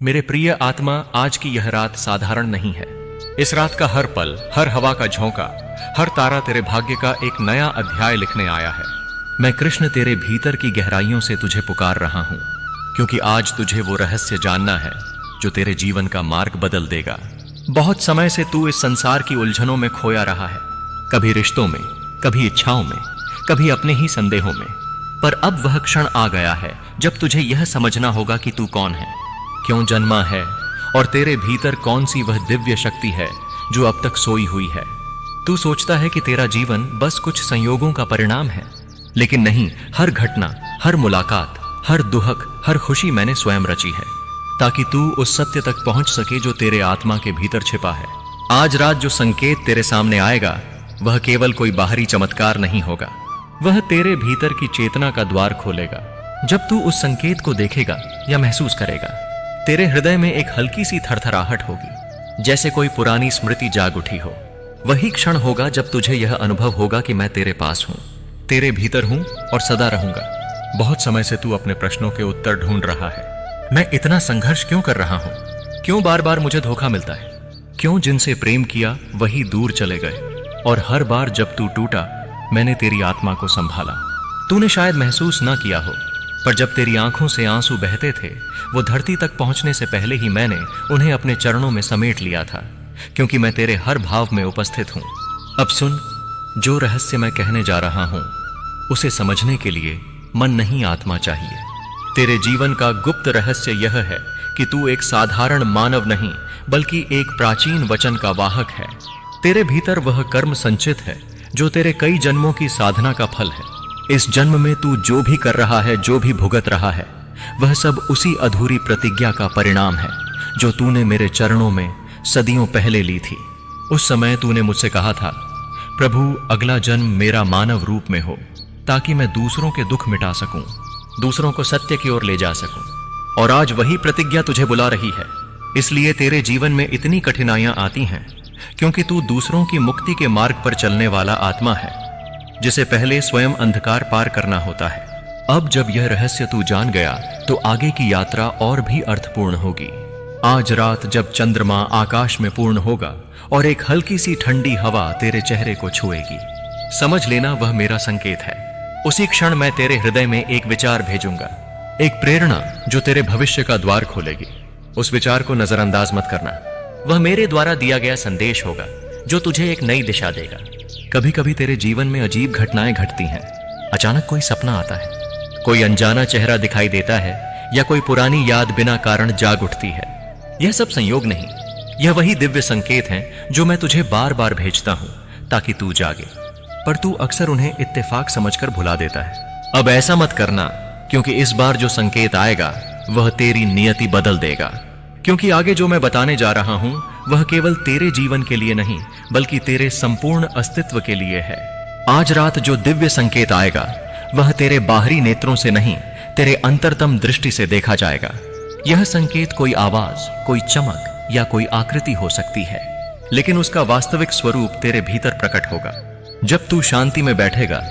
मेरे प्रिय आत्मा, आज की यह रात साधारण नहीं है। इस रात का हर पल, हर हवा का झोंका, हर तारा तेरे भाग्य का एक नया अध्याय लिखने आया है। मैं कृष्ण तेरे भीतर की गहराइयों से तुझे पुकार रहा हूं, क्योंकि आज तुझे वो रहस्य जानना है जो तेरे जीवन का मार्ग बदल देगा। बहुत समय से तू इस संसार की उलझनों में खोया रहा है, कभी रिश्तों में, कभी इच्छाओं में, कभी अपने ही संदेहों में। पर अब वह क्षण आ गया है जब तुझे यह समझना होगा कि तू कौन है, क्यों जन्मा है और तेरे भीतर कौन सी वह दिव्य शक्ति है जो अब तक सोई हुई है। तू सोचता है कि तेरा जीवन बस कुछ संयोगों का परिणाम है, लेकिन नहीं। हर घटना, हर मुलाकात, हर दुहक, हर खुशी मैंने स्वयं रची है, ताकि तू उस सत्य तक पहुंच सके जो तेरे आत्मा के भीतर छिपा है। आज रात जो संकेत तेरे सामने आएगा वह केवल कोई बाहरी चमत्कार नहीं होगा, वह तेरे भीतर की चेतना का द्वार खोलेगा। जब तू उस संकेत को देखेगा या महसूस करेगा, तेरे हृदय में एक हल्की सी थरथराहट होगी, जैसे कोई पुरानी स्मृति जाग उठी हो। वही क्षण होगा जब तुझे यह अनुभव होगा कि मैं तेरे पास हूं, तेरे भीतर हूं और सदा रहूंगा। बहुत समय से तू अपने प्रश्नों के उत्तर ढूंढ रहा है। मैं इतना संघर्ष क्यों कर रहा हूं? क्यों बार बार मुझे धोखा मिलता है? क्यों जिनसे प्रेम किया वही दूर चले गए? और हर बार जब तू टूटा, मैंने तेरी आत्मा को संभाला। तूने शायद महसूस ना किया हो, पर जब तेरी आंखों से आंसू बहते थे, वो धरती तक पहुंचने से पहले ही मैंने उन्हें अपने चरणों में समेट लिया था, क्योंकि मैं तेरे हर भाव में उपस्थित हूं। अब सुन, जो रहस्य मैं कहने जा रहा हूं उसे समझने के लिए मन नहीं, आत्मा चाहिए। तेरे जीवन का गुप्त रहस्य यह है कि तू एक साधारण मानव नहीं, बल्कि एक प्राचीन वचन का वाहक है। तेरे भीतर वह कर्म संचित है जो तेरे कई जन्मों की साधना का फल है। इस जन्म में तू जो भी कर रहा है, जो भी भुगत रहा है, वह सब उसी अधूरी प्रतिज्ञा का परिणाम है जो तूने मेरे चरणों में सदियों पहले ली थी। उस समय तूने मुझसे कहा था, प्रभु, अगला जन्म मेरा मानव रूप में हो, ताकि मैं दूसरों के दुख मिटा सकूं, दूसरों को सत्य की ओर ले जा सकूं। और आज वही प्रतिज्ञा तुझे बुला रही है। इसलिए तेरे जीवन में इतनी कठिनाइयां आती हैं, क्योंकि तू दूसरों की मुक्ति के मार्ग पर चलने वाला आत्मा है, जिसे पहले स्वयं अंधकार पार करना होता है। अब जब यह रहस्य तू जान गया, तो आगे की यात्रा और भी अर्थपूर्ण होगी। आज रात जब चंद्रमा आकाश में पूर्ण होगा और एक हल्की सी ठंडी हवा तेरे चेहरे को छुएगी, समझ लेना वह मेरा संकेत है। उसी क्षण मैं तेरे हृदय में एक विचार भेजूंगा, एक प्रेरणा जो तेरे भविष्य का द्वार खोलेगी। उस विचार को नजरअंदाज मत करना। वह मेरे द्वारा दिया गया संदेश होगा जो तुझे एक नई दिशा देगा। कभी कभी तेरे जीवन में अजीब घटनाएं घटती हैं। अचानक कोई सपना आता है, कोई अनजाना चेहरा दिखाई देता है, या कोई पुरानी याद बिना कारण जाग उठती है। यह सब संयोग नहीं, यह वही दिव्य संकेत हैं जो मैं तुझे बार बार भेजता हूं ताकि तू जागे। पर तू अक्सर उन्हें इत्तेफाक समझकर भुला देता है। अब ऐसा मत करना, क्योंकि इस बार जो संकेत आएगा वह तेरी नियति बदल देगा। क्योंकि आगे जो मैं बताने जा रहा हूं वह केवल तेरे जीवन के लिए नहीं, बल्कि तेरे संपूर्ण अस्तित्व के लिए है। आज रात जो दिव्य संकेत आएगा वह तेरे बाहरी नेत्रों से नहीं, तेरे अंतरतम दृष्टि से देखा जाएगा। यह संकेत कोई आवाज, कोई चमक या कोई आकृति हो सकती है, लेकिन उसका वास्तविक स्वरूप तेरे भीतर प्रकट होगा। जब तू शांति में बैठेगा,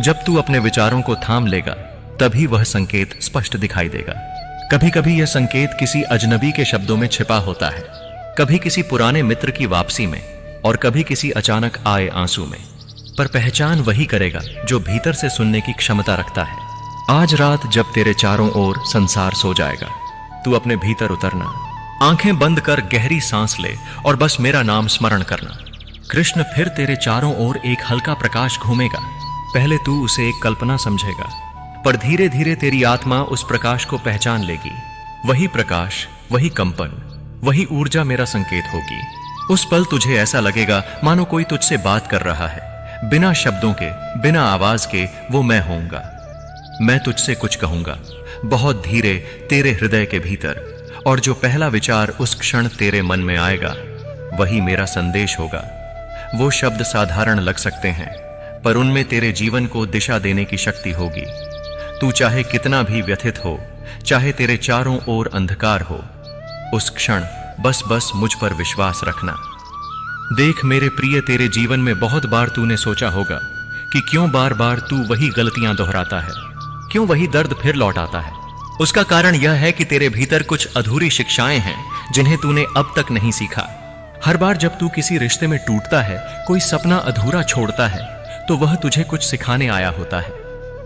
जब तू अपने विचारों को थाम लेगा, तभी वह संकेत स्पष्ट दिखाई देगा। कभी कभी यह संकेत किसी अजनबी के शब्दों में छिपा होता है, कभी किसी पुराने मित्र की वापसी में, और कभी किसी अचानक आए आंसू में। पर पहचान वही करेगा जो भीतर से सुनने की क्षमता रखता है। आज रात जब तेरे चारों ओर संसार सो जाएगा, तू अपने भीतर उतरना, आंखें बंद कर गहरी सांस ले और बस मेरा नाम स्मरण करना। कृष्ण फिर तेरे चारों ओर एक हल्का प्रकाश घूमेगा। पहले तू उसे एक कल्पना समझेगा, पर धीरे धीरे तेरी आत्मा उस प्रकाश को पहचान लेगी। वही प्रकाश, वही कंपन, वही ऊर्जा मेरा संकेत होगी। उस पल तुझे ऐसा लगेगा मानो कोई तुझसे बात कर रहा है, बिना शब्दों के, बिना आवाज के। वो मैं होऊंगा। मैं तुझसे कुछ कहूंगा, बहुत धीरे, तेरे हृदय के भीतर। और जो पहला विचार उस क्षण तेरे मन में आएगा वही मेरा संदेश होगा। वो शब्द साधारण लग सकते हैं, पर उनमें तेरे जीवन को दिशा देने की शक्ति होगी। तू चाहे कितना भी व्यथित हो, चाहे तेरे चारों ओर अंधकार हो, उस क्षण बस मुझ पर विश्वास रखना। देख मेरे प्रिय, तेरे जीवन में बहुत बार तूने सोचा होगा कि क्यों बार बार तू वही गलतियां दोहराता है, क्यों वही दर्द फिर लौट आता है। उसका कारण यह है कि तेरे भीतर कुछ अधूरी शिक्षाएं हैं जिन्हें तूने अब तक नहीं सीखा। हर बार जब तू किसी रिश्ते में टूटता है, कोई सपना अधूरा छोड़ता है, तो वह तुझे कुछ सिखाने आया होता है,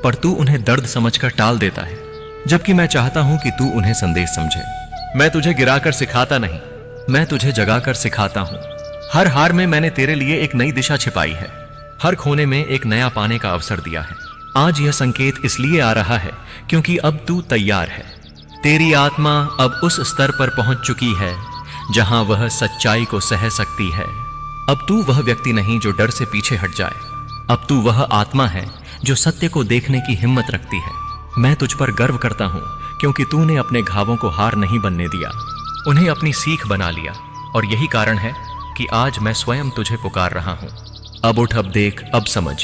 पर तू उन्हें दर्द समझकर टाल देता है, जबकि मैं चाहता हूं कि तू उन्हें संदेश समझे। मैं तुझे गिराकर सिखाता नहीं, मैं तुझे जगाकर सिखाता हूं। हर हार में मैंने तेरे लिए एक नई दिशा छिपाई है, हर खोने में एक नया पाने का अवसर दिया है। आज यह संकेत इसलिए आ रहा है क्योंकि अब तू तैयार है। तेरी आत्मा अब उस स्तर पर पहुंच चुकी है जहां वह सच्चाई को सह सकती है। अब तू वह व्यक्ति नहीं जो डर से पीछे हट जाए, अब तू वह आत्मा है जो सत्य को देखने की हिम्मत रखती है। मैं तुझ पर गर्व करता हूं क्योंकि तूने अपने घावों को हार नहीं बनने दिया, उन्हें अपनी सीख बना लिया, और यही कारण है कि आज मैं स्वयं तुझे पुकार रहा हूं। अब उठ, अब देख, अब समझ।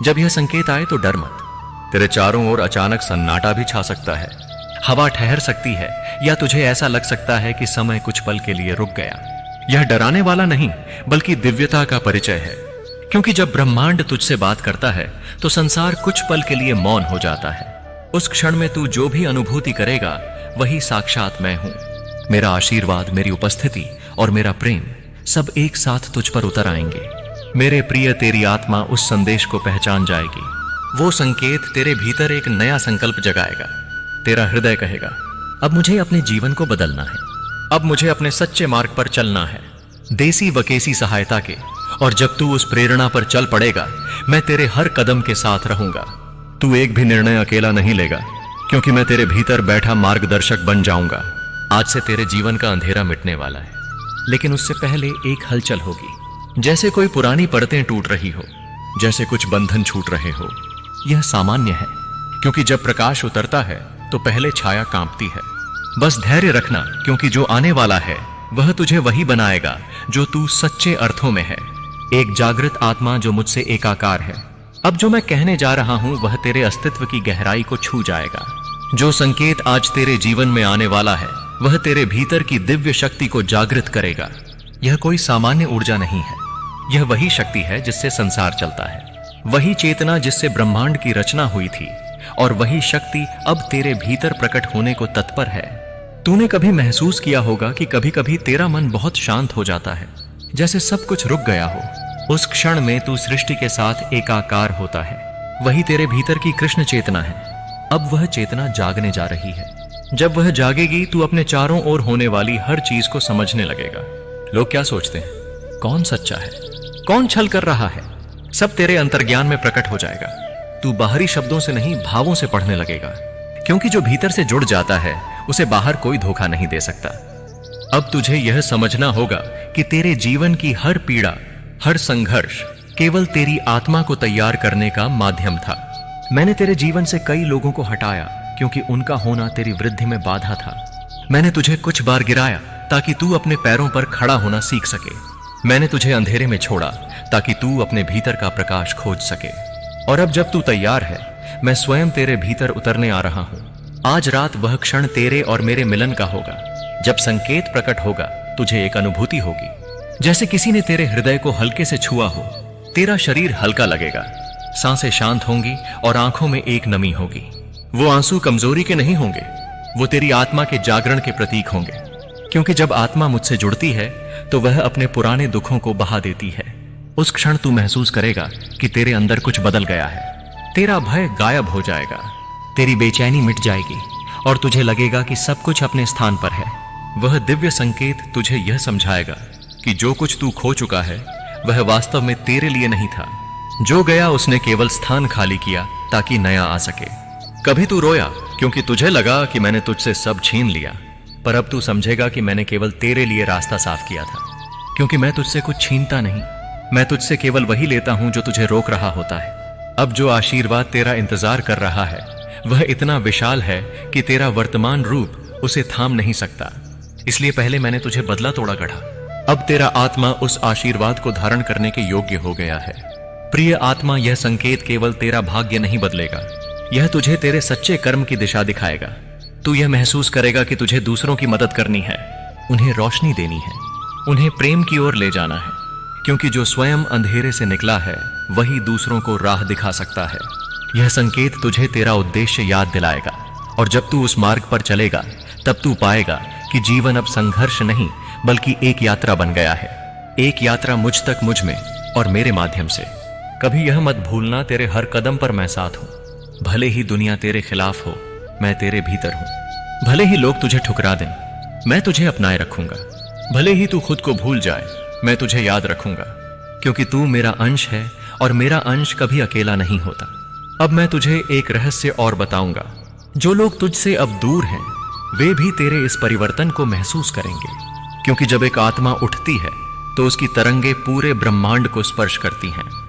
जब यह संकेत आए तो डर मत। तेरे चारों ओर अचानक सन्नाटा भी छा सकता है, हवा ठहर सकती है, या तुझे ऐसा लग सकता है कि समय कुछ पल के लिए रुक गया। यह डराने वाला नहीं बल्कि दिव्यता का परिचय है, क्योंकि जब ब्रह्मांड तुझसे बात करता है तो संसार कुछ पल के लिए मौन हो जाता है। उस क्षण में तू जो भी अनुभूति करेगा वही साक्षात मैं हूं। मेरा आशीर्वाद, मेरी उपस्थिति और मेरा प्रेम सब एक साथ तुझ पर उतर आएंगे। मेरे प्रिय, तेरी आत्मा उस संदेश को पहचान जाएगी। वो संकेत तेरे भीतर एक नया संकल्प जगाएगा। तेरा हृदय कहेगा, अब मुझे अपने जीवन को बदलना है, अब मुझे अपने सच्चे मार्ग पर चलना है, देसी वकेसी सहायता के। और जब तू उस प्रेरणा पर चल पड़ेगा, मैं तेरे हर कदम के साथ रहूंगा। तू एक भी निर्णय अकेला नहीं लेगा, क्योंकि मैं तेरे भीतर बैठा मार्गदर्शक बन जाऊंगा। आज से तेरे जीवन का अंधेरा मिटने वाला है, लेकिन उससे पहले एक हलचल होगी, जैसे कोई पुरानी परतें टूट रही हो, जैसे कुछ बंधन छूट रहे हो। यह सामान्य है, क्योंकि जब प्रकाश उतरता है तो पहले छाया कांपती है। बस धैर्य रखना, क्योंकि जो आने वाला है वह तुझे वही बनाएगा जो तू सच्चे अर्थों में है। एक जागृत आत्मा जो मुझसे एकाकार है। अब जो मैं कहने जा रहा हूं वह तेरे अस्तित्व की गहराई को छू जाएगा। जो संकेत आज तेरे जीवन में आने वाला है वह तेरे भीतर की दिव्य शक्ति को जागृत करेगा। यह कोई सामान्य ऊर्जा नहीं है, यह वही शक्ति है जिससे संसार चलता है, वही चेतना जिससे ब्रह्मांड की रचना हुई थी, और वही शक्ति अब तेरे भीतर प्रकट होने को तत्पर है। तूने कभी महसूस किया होगा कि कभी कभी तेरा मन बहुत शांत हो जाता है, जैसे सब कुछ रुक गया हो। उस क्षण में तू सृष्टि के साथ एकाकार होता है। वही तेरे भीतर की कृष्ण चेतना है। अब वह चेतना जागने जा रही है। जब वह जागेगी, तू अपने चारों ओर होने वाली हर चीज को समझने लगेगा। लोग क्या सोचते हैं, कौन सच्चा है, कौन छल कर रहा है, सब तेरे अंतर्ज्ञान में प्रकट हो जाएगा। तू बाहरी शब्दों से नहीं, भावों से पढ़ने लगेगा, क्योंकि जो भीतर से जुड़ जाता है उसे बाहर कोई धोखा नहीं दे सकता। अब तुझे यह समझना होगा कि तेरे जीवन की हर पीड़ा, हर संघर्ष केवल तेरी आत्मा को तैयार करने का माध्यम था। मैंने तेरे जीवन से कई लोगों को हटाया क्योंकि उनका होना तेरी वृद्धि में बाधा था। मैंने तुझे कुछ बार गिराया ताकि तू अपने पैरों पर खड़ा होना सीख सके। मैंने तुझे अंधेरे में छोड़ा ताकि तू अपने भीतर का प्रकाश खोज सके। और अब जब तू तैयार है, मैं स्वयं तेरे भीतर उतरने आ रहा हूं। आज रात वह क्षण तेरे और मेरे मिलन का होगा। जब संकेत प्रकट होगा, तुझे एक अनुभूति होगी, जैसे किसी ने तेरे हृदय को हल्के से छुआ हो। तेरा शरीर हल्का लगेगा, सांसें शांत होंगी और आंखों में एक नमी होगी। वो आंसू कमजोरी के नहीं होंगे, वो तेरी आत्मा के जागरण के प्रतीक होंगे, क्योंकि जब आत्मा मुझसे जुड़ती है तो वह अपने पुराने दुखों को बहा देती है। उस क्षण तू महसूस करेगा कि तेरे अंदर कुछ बदल गया है। तेरा भय गायब हो जाएगा, तेरी बेचैनी मिट जाएगी और तुझे लगेगा कि सब कुछ अपने स्थान पर है। वह दिव्य संकेत तुझे यह समझाएगा कि जो कुछ तू खो चुका है वह वास्तव में तेरे लिए नहीं था। जो गया उसने केवल स्थान खाली किया ताकि नया आ सके। कभी तू रोया क्योंकि तुझे लगा कि मैंने तुझसे सब छीन लिया, पर अब तू समझेगा कि मैंने केवल तेरे लिए रास्ता साफ किया था, क्योंकि मैं तुझसे कुछ छीनता नहीं, मैं तुझसे केवल वही लेता हूं जो तुझे रोक रहा होता है। अब जो आशीर्वाद तेरा इंतजार कर रहा है वह इतना विशाल है कि तेरा वर्तमान रूप उसे थाम नहीं सकता। इसलिए पहले मैंने तुझे बदला तोड़ा गढ़ा, अब तेरा आत्मा उस आशीर्वाद को धारण करने के योग्य हो गया है। प्रिय आत्मा, यह संकेत केवल तेरा भाग्य नहीं बदलेगा, यह तुझे तेरे सच्चे कर्म की दिशा दिखाएगा। तू यह महसूस करेगा कि तुझे दूसरों की मदद करनी है, उन्हें रोशनी देनी है, उन्हें प्रेम की ओर ले जाना है, क्योंकि जो स्वयं अंधेरे से निकला है वही दूसरों को राह दिखा सकता है। यह संकेत तुझे तेरा उद्देश्य याद दिलाएगा और जब तू उस मार्ग पर चलेगा तब तू पाएगा कि जीवन अब संघर्ष नहीं बल्कि एक यात्रा बन गया है। एक यात्रा मुझ तक, मुझ में और मेरे माध्यम से। कभी यह मत भूलना, तेरे हर कदम पर मैं साथ हूं। भले ही दुनिया तेरे खिलाफ हो, मैं तेरे भीतर हूं। भले ही लोग तुझे ठुकरा दें, मैं तुझे अपनाए रखूंगा। भले ही तू खुद को भूल जाए, मैं तुझे याद रखूंगा, क्योंकि तू मेरा अंश है और मेरा अंश कभी अकेला नहीं होता। अब मैं तुझे एक रहस्य और बताऊंगा। जो लोग तुझसे अब दूर हैं वे भी तेरे इस परिवर्तन को महसूस करेंगे, क्योंकि जब एक आत्मा उठती है तो उसकी तरंगे पूरे ब्रह्मांड को स्पर्श करती हैं।